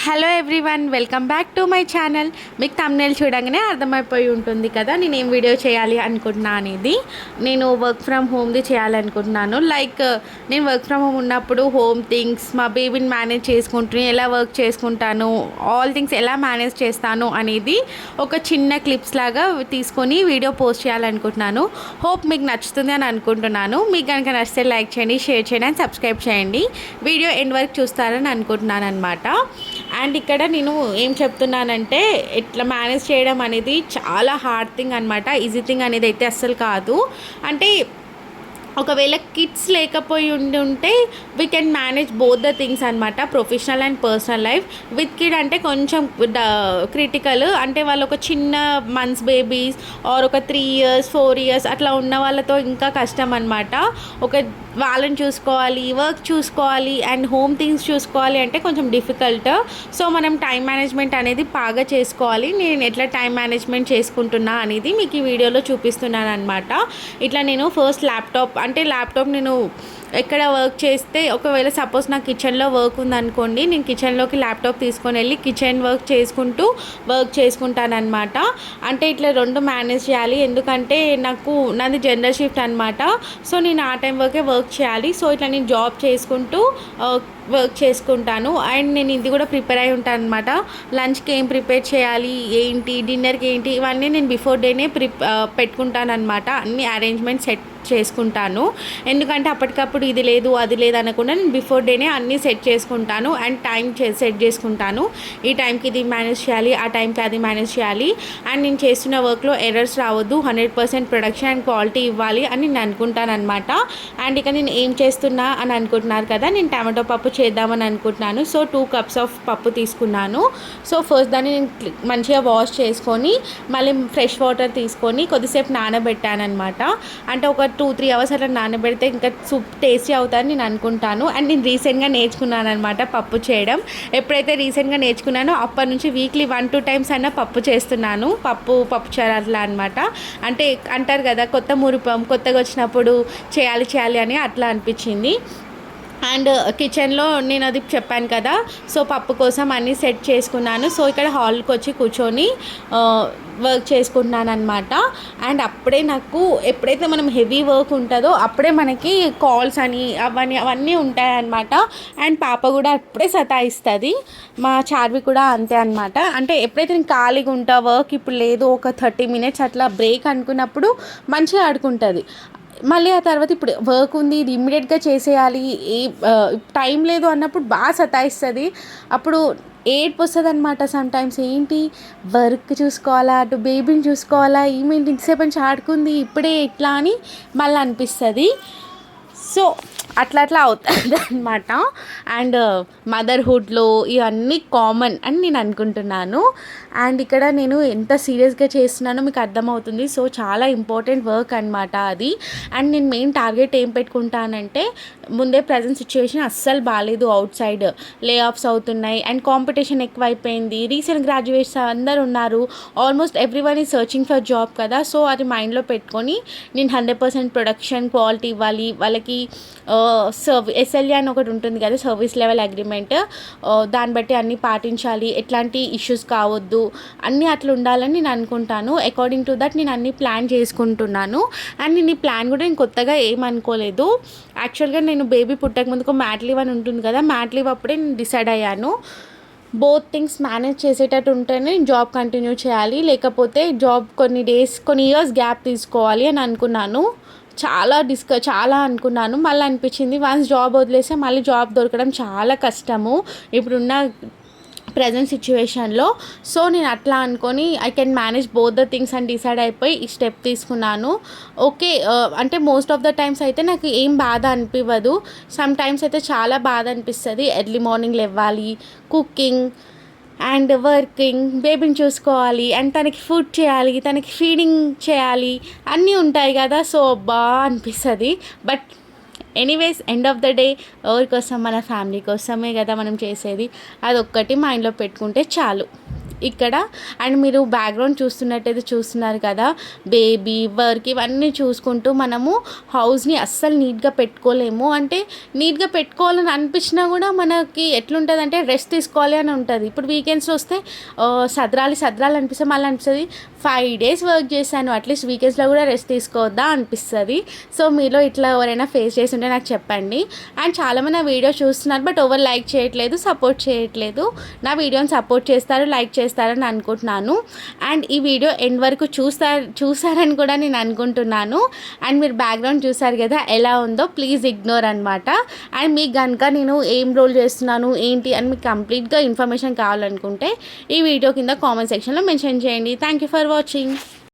Hello everyone, welcome back to my channel. మీకు thumbnail చూడగానే అర్థమైపోయి ఉంటుంది కదా నేను ఏం వీడియో చేయాలి అనుకుంటున్నా అనేది. నేను వర్క్ ఫ్రమ్ హోమ్ది చేయాలనుకుంటున్నాను. నేను వర్క్ ఫ్రమ్ హోమ్ ఉన్నప్పుడు హోమ్ థింగ్స్, మా బేబీని మేనేజ్ చేసుకుంటూ ఎలా వర్క్ చేసుకుంటాను, ఆల్ థింగ్స్ ఎలా మేనేజ్ చేస్తాను అనేది ఒక చిన్న క్లిప్స్ లాగా తీసుకొని వీడియో పోస్ట్ చేయాలనుకుంటున్నాను. హోప్ మీకు నచ్చుతుంది అని అనుకుంటున్నాను. మీకు కనుక నచ్చితే లైక్ చేయండి, షేర్ చేయండి అండ్ సబ్స్క్రైబ్ చేయండి. వీడియో ఎండ్ వరకు చూస్తారని అనుకుంటున్నాను అనమాట. అండ్ ఇక్కడ నేను ఏం చెప్తున్నానంటే, ఇట్లా మేనేజ్ చేయడం అనేది చాలా హార్డ్ థింగ్ అనమాట. ఈజీ థింగ్ అనేది అయితే అస్సలు కాదు. అంటే ఒకవేళ కిడ్స్ లేకపోయి ఉంటే we can manage both the things అనమాట, professional and personal life. With kid అంటే కొంచెం క్రిటికల్, అంటే వాళ్ళు ఒక చిన్న మంత్స్ బేబీస్ ఆర్ ఒక 3 years 4 years అట్లా ఉన్న వాళ్ళతో ఇంకా కష్టం అనమాట. వాళ్ళని చూసుకోవాలి, వర్క్ చూసుకోవాలి అండ్ హోమ్ థింగ్స్ చూసుకోవాలి అంటే కొంచెం డిఫికల్ట్. సో మనం టైం మేనేజ్మెంట్ అనేది బాగా చేసుకోవాలి. నేను ఎట్లా టైం మేనేజ్మెంట్ చేసుకుంటున్నా అనేది మీకు ఈ వీడియోలో చూపిస్తున్నాను అనమాట. ఇట్లా నేను ఫస్ట్ ల్యాప్టాప్ నేను ఎక్కడ వర్క్ చేస్తే, ఒకవేళ సపోజ్ నా కిచెన్లో వర్క్ ఉందనుకోండి, నేను కిచెన్లోకి ల్యాప్టాప్ తీసుకొని వెళ్ళి కిచెన్ వర్క్ చేసుకుంటానమాట. అంటే ఇట్లా 2 మేనేజ్ చేయాలి. ఎందుకంటే నాది జనరల్ షిఫ్ట్ అనమాట. సో నేను ఆ టైం వరకే వర్క్ చేయాలి. సో ఇట్లా నేను జాబ్ చేసుకుంటూ వర్క్ చేసుకుంటాను. అండ్ నేను ఇది కూడా ప్రిపేర్ అయి ఉంటాను అనమాట. లంచ్కి ఏం ప్రిపేర్ చేయాలి, ఏంటి, డిన్నర్కి ఏంటి, ఇవన్నీ నేను బిఫోర్ డేనే పెట్టుకుంటాను అనమాట. అన్ని అరేంజ్మెంట్ సెట్ చేసుకుంటాను. ఎందుకంటే అప్పటికప్పుడు ఇది లేదు అది లేదు అనకుండా నేను బిఫోర్ డేనే అన్నీ సెట్ చేసుకుంటాను. అండ్ టైం సెట్ చేసుకుంటాను. ఈ టైంకి ఇది మేనేజ్ చేయాలి, ఆ టైంకి అది మేనేజ్ చేయాలి. అండ్ నేను చేస్తున్న వర్క్లో ఎర్రర్స్ రావద్దు, 100% ప్రొడక్షన్ అండ్ క్వాలిటీ ఇవ్వాలి అని నేను అనుకుంటాను అనమాట. అండ్ ఇక నేను ఏం చేస్తున్నా అని అనుకుంటున్నారు కదా, నేను టమాటో పప్పు చేద్దామని అనుకుంటున్నాను. సో 2 cups ఆఫ్ పప్పు తీసుకున్నాను. సో ఫస్ట్ దాన్ని నేను మంచిగా వాష్ చేసుకొని మళ్ళీ ఫ్రెష్ వాటర్ తీసుకొని కొద్దిసేపు నానబెట్టాను అనమాట. అంటే ఒక 2-3 hours అట్లా నానబెడితే ఇంకా సూప్ టేస్టీ అవుతారని నేను అనుకుంటాను. అండ్ నేను రీసెంట్గా నేర్చుకున్నాను అనమాట పప్పు చేయడం. ఎప్పుడైతే రీసెంట్గా నేర్చుకున్నానో అప్పటి నుంచి వీక్లీ 1-2 times అయినా పప్పు చేస్తున్నాను. పప్పు చారు అట్లా అనమాట. అంటే అంటారు కదా, కొత్త మురిపం కొత్తగా వచ్చినప్పుడు చేయాలి అని అట్లా అనిపించింది. అండ్ కిచెన్లో నేను అది చెప్పాను కదా, సో పప్పు కోసం అన్నీ సెట్ చేసుకున్నాను. సో ఇక్కడ హాల్కి వచ్చి కూర్చొని వర్క్ చేసుకుంటున్నాను అనమాట. అండ్ అప్పుడే నాకు ఎప్పుడైతే మనం హెవీ వర్క్ ఉంటుందో అప్పుడే మనకి కాల్స్ అని అవన్నీ ఉంటాయన్నమాట. అండ్ పాప కూడా అప్పుడే సతాయిస్తుంది. మా చార్వి కూడా అంతే అనమాట. అంటే ఎప్పుడైతే నేను ఖాళీగా ఉంటా, వర్క్ ఇప్పుడు లేదు, ఒక 30 minutes అట్లా బ్రేక్ అనుకున్నప్పుడు మంచిగా ఆడుకుంటుంది. మళ్ళీ ఆ తర్వాత ఇప్పుడు వర్క్ ఉంది, ఇది ఇమ్మీడియట్గా చేసేయాలి, టైం లేదు అన్నప్పుడు బాగా సతాయిస్తుంది. అప్పుడు ఏడుపు వస్తుంది అనమాట. సమ్టైమ్స్ ఏంటి వర్క్ చూసుకోవాలా, అటు బేబీని చూసుకోవాలా, ఈమెంటి ఇంతసేపు నుంచి ఆడుకుంది ఇప్పుడే ఇట్లా అని మళ్ళీ అనిపిస్తుంది. సో అట్లా అవుతుంది అనమాట. అండ్ మదర్హుడ్లో ఇవన్నీ కామన్ అని నేను అనుకుంటున్నాను. అండ్ ఇక్కడ నేను ఎంత సీరియస్గా చేస్తున్నానో మీకు అర్థమవుతుంది. సో చాలా ఇంపార్టెంట్ వర్క్ అనమాట అది. అండ్ నేను మెయిన్ టార్గెట్ ఏం పెట్టుకుంటానంటే, ముందే ప్రజెంట్ సిచ్యువేషన్ అస్సలు బాగాలేదు, అవుట్ సైడ్ లే ఆఫ్స్ అవుతున్నాయి అండ్ కాంపిటీషన్ ఎక్కువైపోయింది. రీసెంట్ గ్రాడ్యుయేట్స్ అందరు ఉన్నారు, almost everyone is searching for job కదా. సో అది మైండ్లో పెట్టుకొని నేను 100% ప్రొడక్షన్ క్వాలిటీ ఇవ్వాలి వాళ్ళకి. SLA అని ఒకటి ఉంటుంది కదా, సర్వీస్ లెవెల్ అగ్రిమెంట్, దాన్ని బట్టి అన్నీ పాటించాలి, ఎట్లాంటి ఇష్యూస్ కావద్దు, అన్నీ అట్లా ఉండాలని నేను అనుకుంటాను. అకార్డింగ్ టు దట్ నేను అన్నీ ప్లాన్ చేసుకుంటున్నాను. అండ్ నేను ఈ ప్లాన్ కూడా నేను కొత్తగా ఏమనుకోలేదు. యాక్చువల్గా నేను బేబీ పుట్టక ముందుకు మ్యాట్ లీవ్ అని ఉంటుంది కదా, మ్యాట్ లీవ్ అప్పుడే నేను డిసైడ్ అయ్యాను. బోత్ థింగ్స్ మేనేజ్ చేసేటట్టు ఉంటేనే నేను జాబ్ కంటిన్యూ చేయాలి, లేకపోతే జాబ్ కొన్ని ఇయర్స్ గ్యాప్ తీసుకోవాలి అని అనుకున్నాను. చాలా అనుకున్నాను. మళ్ళీ అనిపించింది, వన్స్ జాబ్ వదిలేస్తే మళ్ళీ జాబ్ దొరకడం చాలా కష్టము ఇప్పుడున్న ప్రజెంట్ సిచ్యువేషన్లో. సో నేను అట్లా అనుకొని I can manage both the things అని డిసైడ్ అయిపోయి ఈ స్టెప్ తీసుకున్నాను. ఓకే, అంటే మోస్ట్ ఆఫ్ ద టైమ్స్ అయితే నాకు ఏం బాధ అనిపించదు. సమ్ టైమ్స్ అయితే చాలా బాధ అనిపిస్తుంది. ఎర్లీ మార్నింగ్ లేవాలి, కుకింగ్ అండ్ వర్కింగ్, బేబీని చూసుకోవాలి అండ్ తనకి ఫుడ్ చేయాలి, తనకి ఫీడింగ్ చేయాలి, అన్నీ ఉంటాయి కదా. సో బాగా అనిపిస్తుంది. But anyways end of the day ఎవరి కోసం, మన ఫ్యామిలీ కోసమే కదా మనం చేసేది. అదొక్కటి మైండ్లో పెట్టుకుంటే చాలు. ఇక్కడ. అండ్ మీరు బ్యాక్గ్రౌండ్ చూస్తున్నట్టయితే చూస్తున్నారు కదా, బేబీ వర్క్ ఇవన్నీ చూసుకుంటూ మనము హౌస్ని అస్సలు నీట్గా పెట్టుకోలేము. అంటే నీట్గా పెట్టుకోవాలని అనిపించినా కూడా మనకి ఎట్లుంటుంది అంటే రెస్ట్ తీసుకోవాలి అని ఉంటుంది. ఇప్పుడు వీకెండ్స్లో వస్తే సదరాలి అనిపిస్తే మళ్ళీ అనిపిస్తుంది 5 days వర్క్ చేశాను, అట్లీస్ట్ వీకెండ్స్లో కూడా రెస్ట్ తీసుకోవద్దా అనిపిస్తుంది. సో మీలో ఇట్లా ఎవరైనా ఫేస్ చేసి ఉంటే నాకు చెప్పండి. అండ్ చాలామంది నా వీడియో చూస్తున్నారు, బట్ ఎవరు లైక్ చేయట్లేదు, సపోర్ట్ చేయట్లేదు. నా వీడియోని సపోర్ట్ చేస్తారు, లైక్ చేస్తారని అనుకుంటున్నాను. అండ్ ఈ వీడియో ఎండ్ వరకు చూసారని కూడా నేను అనుకుంటున్నాను. అండ్ మీరు బ్యాక్గ్రౌండ్ చూసారు కదా ఎలా ఉందో, ప్లీజ్ ఇగ్నోర్ అనమాట. అండ్ మీకు కనుక నేను ఏం రోల్ చేస్తున్నాను ఏంటి అని మీకు కంప్లీట్గా ఇన్ఫర్మేషన్ కావాలనుకుంటే ఈ వీడియో కింద కామెంట్ సెక్షన్లో మెన్షన్ చేయండి. Thank you for watching.